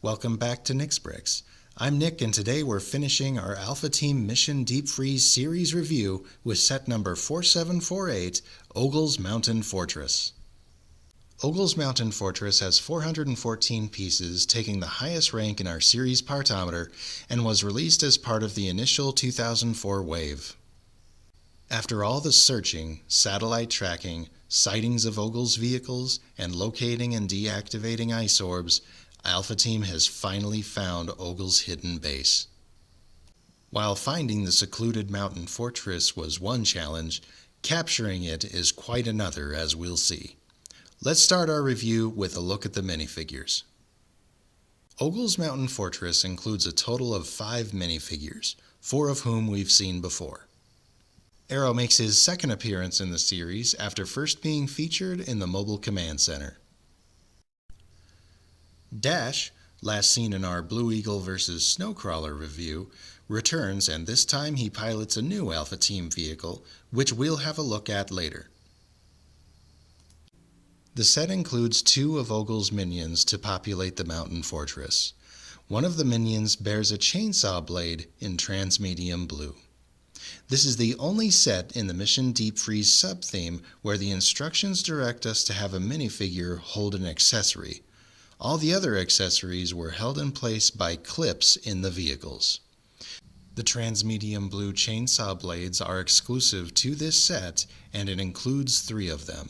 Welcome back to Nick's Bricks. I'm Nick, and today we're finishing our Alpha Team Mission Deep Freeze series review with set number 4748, Ogel's Mountain Fortress. Ogel's Mountain Fortress has 414 pieces, taking the highest rank in our series partometer, and was released as part of the initial 2004 wave. After all the searching, satellite tracking, sightings of Ogel's vehicles, and locating and deactivating ice orbs, Alpha Team has finally found Ogel's hidden base. While finding the secluded mountain fortress was one challenge, capturing it is quite another, as we'll see. Let's start our review with a look at the minifigures. Ogel's Mountain Fortress includes a total of 5 minifigures, 4 of whom we've seen before. Arrow makes his second appearance in the series after first being featured in the Mobile Command Center. Dash, last seen in our Blue Eagle vs. Snowcrawler review, returns, and this time he pilots a new Alpha Team vehicle, which we'll have a look at later. The set includes 2 of Ogel's minions to populate the mountain fortress. One of the minions bears a chainsaw blade in transmedium blue. This is the only set in the Mission Deep Freeze sub-theme where the instructions direct us to have a minifigure hold an accessory. All the other accessories were held in place by clips in the vehicles. The transmedium blue chainsaw blades are exclusive to this set, and it includes 3 of them.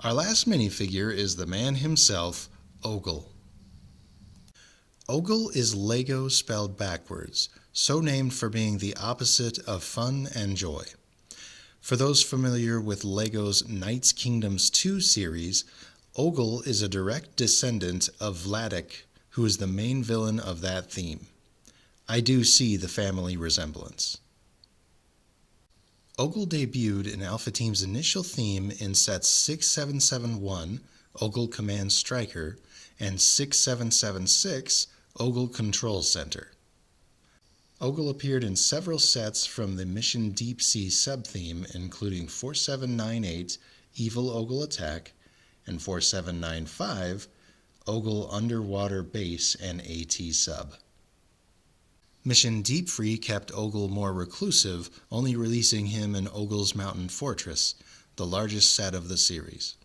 Our last minifigure is the man himself, Ogel. Ogel is Lego spelled backwards, so named for being the opposite of fun and joy. For those familiar with Lego's Knights Kingdoms 2 series, Ogel is a direct descendant of Vladik, who is the main villain of that theme. I do see the family resemblance. Ogel debuted in Alpha Team's initial theme in sets 6771, Ogel Command Striker, and 6776, Ogel Control Center. Ogel appeared in several sets from the Mission Deep Sea sub-theme, including 4798, Evil Ogel Attack, and 4795, Ogel Underwater Base and AT Sub. Mission Deep Free kept Ogel more reclusive, only releasing him in Ogel's Mountain Fortress, the largest set of the series.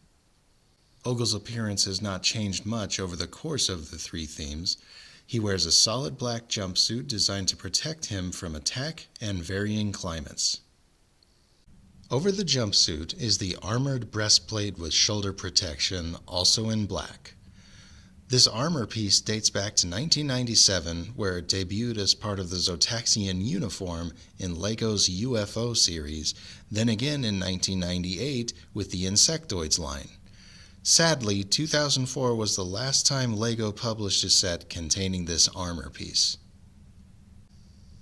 Ogel's appearance has not changed much over the course of the 3 themes. He wears a solid black jumpsuit designed to protect him from attack and varying climates. Over the jumpsuit is the armored breastplate with shoulder protection, also in black. This armor piece dates back to 1997, where it debuted as part of the Zotaxian uniform in Lego's UFO series, then again in 1998 with the Insectoids line. Sadly, 2004 was the last time Lego published a set containing this armor piece.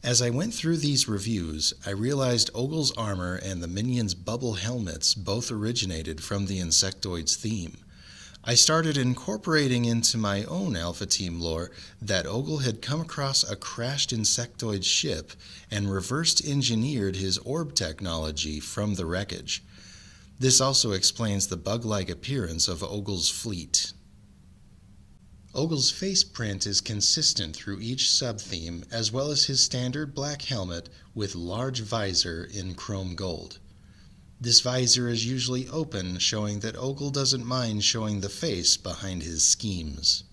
As I went through these reviews, I realized Ogel's armor and the minions' bubble helmets both originated from the Insectoids theme. I started incorporating into my own Alpha Team lore that Ogel had come across a crashed Insectoid ship and reversed engineered his orb technology from the wreckage. This also explains the bug-like appearance of Ogel's fleet. Ogel's face print is consistent through each sub-theme, as well as his standard black helmet with large visor in chrome gold. This visor is usually open, showing that Ogel doesn't mind showing the face behind his schemes.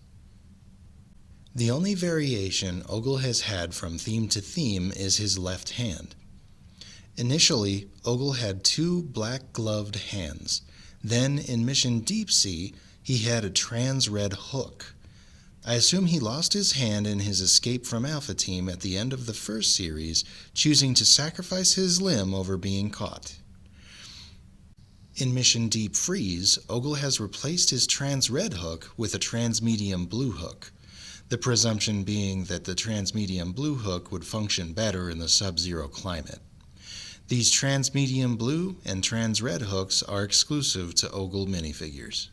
The only variation Ogel has had from theme to theme is his left hand. Initially, Ogel had 2 black-gloved hands. Then, in Mission Deep Sea, he had a trans-red hook. I assume he lost his hand in his escape from Alpha Team at the end of the first series, choosing to sacrifice his limb over being caught. In Mission Deep Freeze, Ogel has replaced his trans-red hook with a transmedium blue hook, the presumption being that the transmedium blue hook would function better in the sub-zero climate. These transmedium blue and trans-red hooks are exclusive to Ogel minifigures.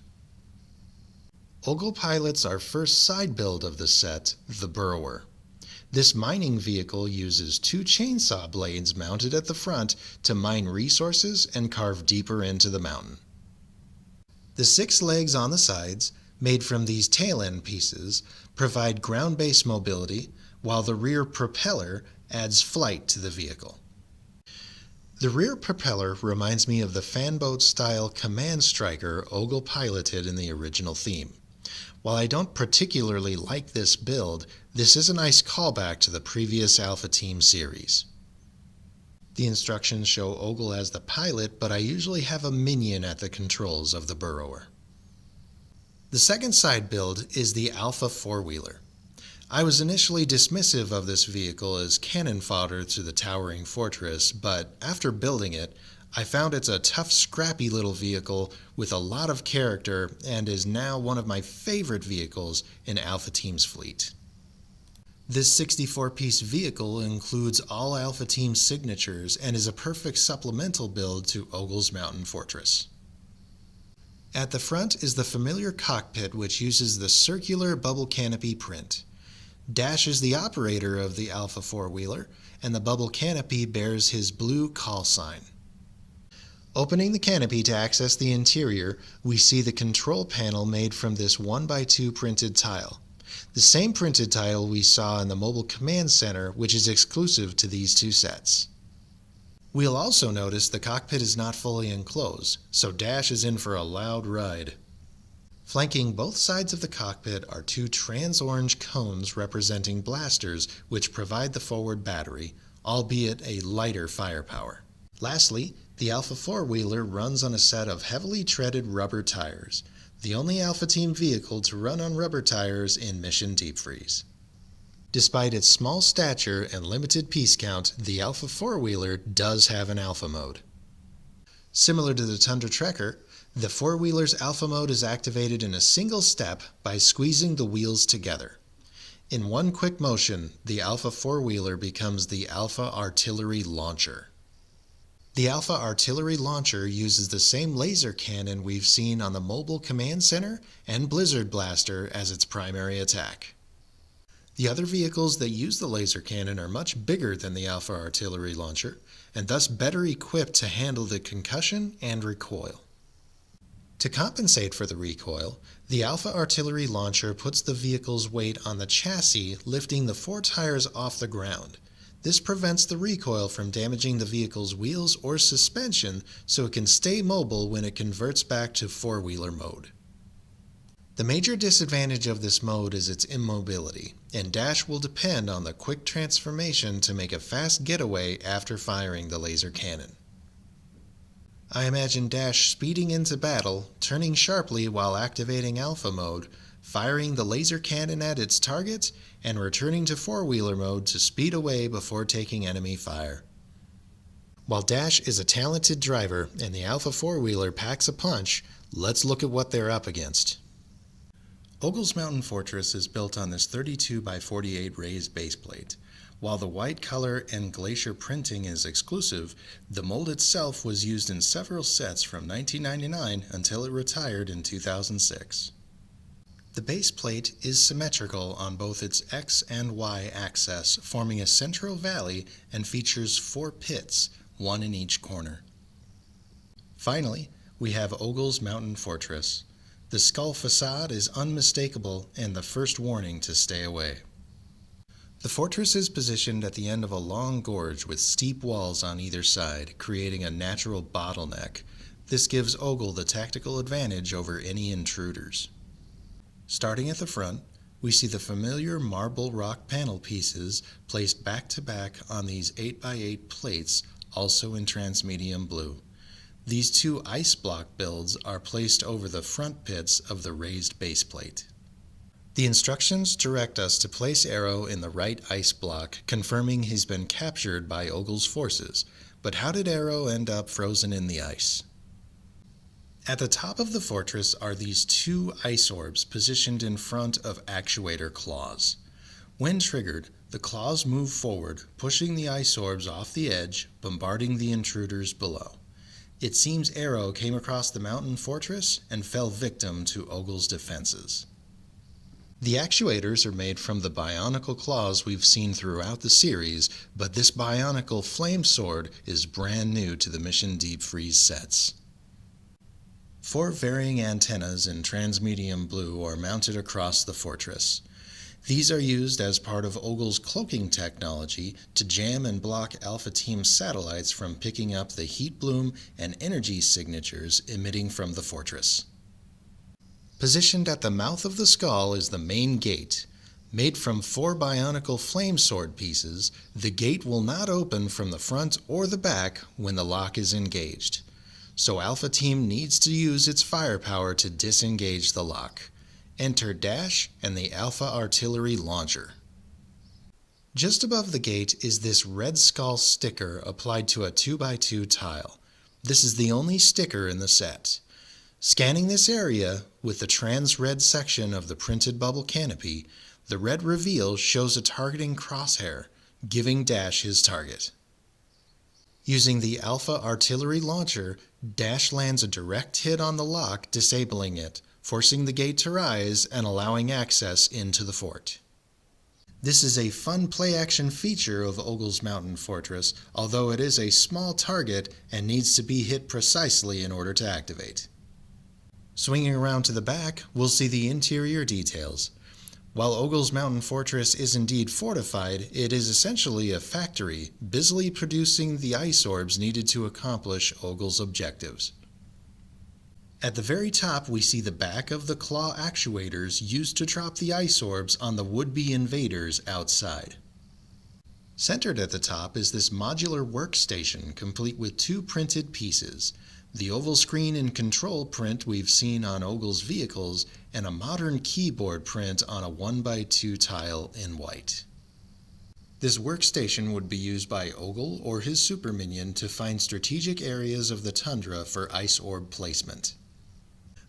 Ogel pilots our first side build of the set, the Burrower. This mining vehicle uses 2 chainsaw blades mounted at the front to mine resources and carve deeper into the mountain. The 6 legs on the sides, made from these tail end pieces, provide ground-based mobility, while the rear propeller adds flight to the vehicle. The rear propeller reminds me of the fanboat-style command striker Ogel piloted in the original theme. While I don't particularly like this build, this is a nice callback to the previous Alpha Team series. The instructions show Ogel as the pilot, but I usually have a minion at the controls of the burrower. The second side build is the Alpha four-wheeler. I was initially dismissive of this vehicle as cannon fodder to the towering fortress, but after building it, I found it's a tough, scrappy little vehicle with a lot of character and is now one of my favorite vehicles in Alpha Team's fleet. This 64-piece vehicle includes all Alpha Team signatures and is a perfect supplemental build to Ogel's Mountain Fortress. At the front is the familiar cockpit, which uses the circular bubble canopy print. Dash is the operator of the Alpha four-wheeler, and the bubble canopy bears his blue call sign. Opening the canopy to access the interior, we see the control panel made from this 1x2 printed tile. The same printed tile we saw in the Mobile Command Center, which is exclusive to these two sets. We'll also notice the cockpit is not fully enclosed, so Dash is in for a loud ride. Flanking both sides of the cockpit are two trans-orange cones representing blasters which provide the forward battery, albeit a lighter firepower. Lastly, the Alpha four-wheeler runs on a set of heavily treaded rubber tires, the only Alpha Team vehicle to run on rubber tires in Mission Deep Freeze. Despite its small stature and limited piece count, the Alpha four-wheeler does have an Alpha mode. Similar to the Tundra Trekker, the four-wheeler's Alpha mode is activated in a single step by squeezing the wheels together. In one quick motion, the Alpha four-wheeler becomes the Alpha Artillery Launcher. The Alpha Artillery Launcher uses the same laser cannon we've seen on the Mobile Command Center and Blizzard Blaster as its primary attack. The other vehicles that use the laser cannon are much bigger than the Alpha Artillery Launcher, and thus better equipped to handle the concussion and recoil. To compensate for the recoil, the Alpha Artillery Launcher puts the vehicle's weight on the chassis, lifting the four tires off the ground. This prevents the recoil from damaging the vehicle's wheels or suspension, so it can stay mobile when it converts back to four-wheeler mode. The major disadvantage of this mode is its immobility, and Dash will depend on the quick transformation to make a fast getaway after firing the laser cannon. I imagine Dash speeding into battle, turning sharply while activating Alpha mode, firing the laser cannon at its target, and returning to four-wheeler mode to speed away before taking enemy fire. While Dash is a talented driver and the Alpha four-wheeler packs a punch, let's look at what they're up against. Ogel's Mountain Fortress is built on this 32x48 raised baseplate. While the white color and glacier printing is exclusive, the mold itself was used in several sets from 1999 until it retired in 2006. The base plate is symmetrical on both its X and Y axis, forming a central valley, and features 4 pits, one in each corner. Finally, we have Ogel's Mountain Fortress. The skull facade is unmistakable and the first warning to stay away. The fortress is positioned at the end of a long gorge with steep walls on either side, creating a natural bottleneck. This gives Ogel the tactical advantage over any intruders. Starting at the front, we see the familiar marble rock panel pieces placed back to back on these 8x8 plates, also in transmedium blue. These two ice block builds are placed over the front pits of the raised base plate. The instructions direct us to place Arrow in the right ice block, confirming he's been captured by Ogel's forces. But how did Arrow end up frozen in the ice? At the top of the fortress are these 2 ice orbs positioned in front of actuator claws. When triggered, the claws move forward, pushing the ice orbs off the edge, bombarding the intruders below. It seems Arrow came across the mountain fortress and fell victim to Ogel's defenses. The actuators are made from the bionicle claws we've seen throughout the series, but this bionicle flame sword is brand new to the Mission Deep Freeze sets. 4 varying antennas in transmedium blue are mounted across the fortress. These are used as part of Ogel's cloaking technology to jam and block Alpha Team satellites from picking up the heat bloom and energy signatures emitting from the fortress. Positioned at the mouth of the skull is the main gate. Made from 4 bionicle flame sword pieces, the gate will not open from the front or the back when the lock is engaged. So Alpha Team needs to use its firepower to disengage the lock. Enter Dash and the Alpha Artillery Launcher. Just above the gate is this red skull sticker applied to a 2x2 tile. This is the only sticker in the set. Scanning this area with the trans-red section of the printed bubble canopy, the red reveal shows a targeting crosshair, giving Dash his target. Using the Alpha Artillery Launcher, Dash lands a direct hit on the lock, disabling it, forcing the gate to rise and allowing access into the fort. This is a fun play-action feature of Ogel's Mountain Fortress, although it is a small target and needs to be hit precisely in order to activate. Swinging around to the back, we'll see the interior details. While Ogel's Mountain Fortress is indeed fortified, it is essentially a factory, busily producing the ice orbs needed to accomplish Ogel's objectives. At the very top, we see the back of the claw actuators used to drop the ice orbs on the would-be invaders outside. Centered at the top is this modular workstation complete with 2 printed pieces, the oval screen and control print we've seen on Ogel's vehicles, and a modern keyboard print on a 1x2 tile in white. This workstation would be used by Ogel or his super minion to find strategic areas of the tundra for ice orb placement.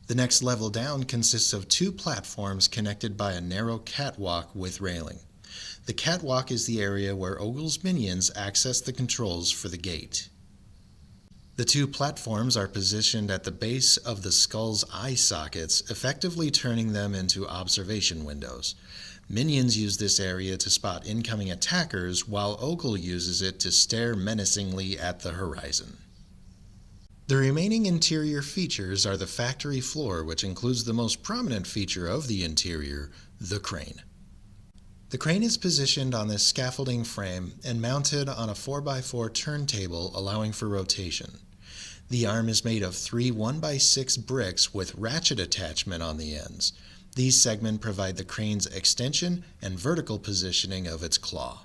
The next level down consists of 2 platforms connected by a narrow catwalk with railing. The catwalk is the area where Ogel's minions access the controls for the gate. The 2 platforms are positioned at the base of the skull's eye sockets, effectively turning them into observation windows. Minions use this area to spot incoming attackers, while Ogel uses it to stare menacingly at the horizon. The remaining interior features are the factory floor, which includes the most prominent feature of the interior, the crane. The crane is positioned on this scaffolding frame and mounted on a 4x4 turntable, allowing for rotation. The arm is made of 3 1x6 bricks with ratchet attachment on the ends. These segments provide the crane's extension and vertical positioning of its claw.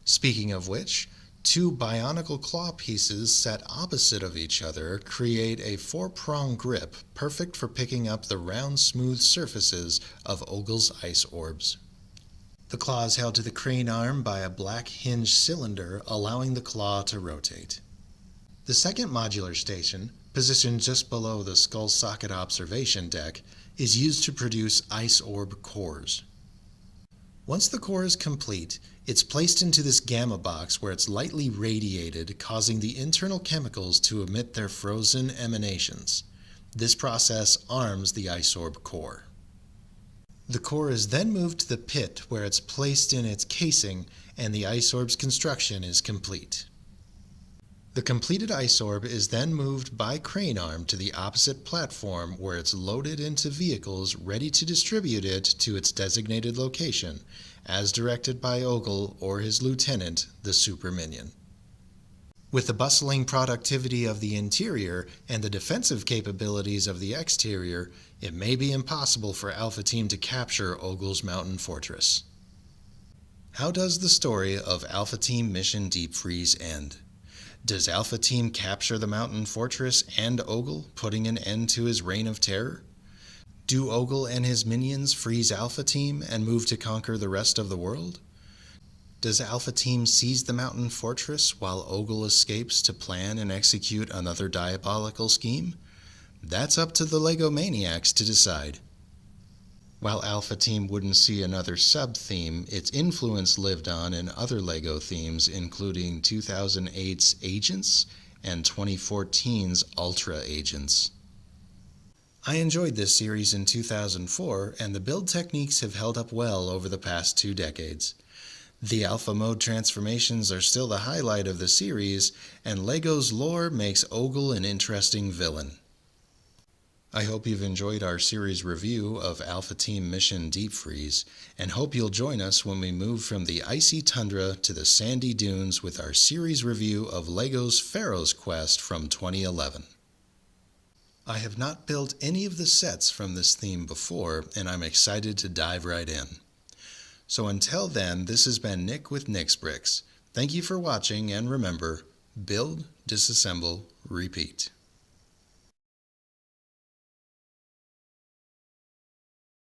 Speaking of which, 2 bionicle claw pieces set opposite of each other create a 4-prong grip perfect for picking up the round, smooth surfaces of Ogel's ice orbs. The claw is held to the crane arm by a black hinged cylinder, allowing the claw to rotate. The second modular station, positioned just below the skull socket observation deck, is used to produce ice orb cores. Once the core is complete, it's placed into this gamma box where it's lightly radiated, causing the internal chemicals to emit their frozen emanations. This process arms the ice orb core. The core is then moved to the pit where it's placed in its casing and the ice orb's construction is complete. The completed ice orb is then moved by crane arm to the opposite platform where it's loaded into vehicles ready to distribute it to its designated location, as directed by Ogel or his lieutenant, the Super Minion. With the bustling productivity of the interior and the defensive capabilities of the exterior, it may be impossible for Alpha Team to capture Ogel's Mountain Fortress. How does the story of Alpha Team Mission Deep Freeze end? Does Alpha Team capture the Mountain Fortress and Ogel, putting an end to his reign of terror? Do Ogel and his minions freeze Alpha Team and move to conquer the rest of the world? Does Alpha Team seize the Mountain Fortress while Ogel escapes to plan and execute another diabolical scheme? That's up to the LEGO Maniacs to decide. While Alpha Team wouldn't see another sub-theme, its influence lived on in other LEGO themes, including 2008's Agents and 2014's Ultra Agents. I enjoyed this series in 2004, and the build techniques have held up well over the past 2 decades. The Alpha Mode transformations are still the highlight of the series, and LEGO's lore makes Ogel an interesting villain. I hope you've enjoyed our series review of Alpha Team Mission Deep Freeze, and hope you'll join us when we move from the icy tundra to the sandy dunes with our series review of LEGO's Pharaoh's Quest from 2011. I have not built any of the sets from this theme before, and I'm excited to dive right in. So until then, this has been Nick with Nick's Bricks. Thank you for watching, and remember, build, disassemble, repeat.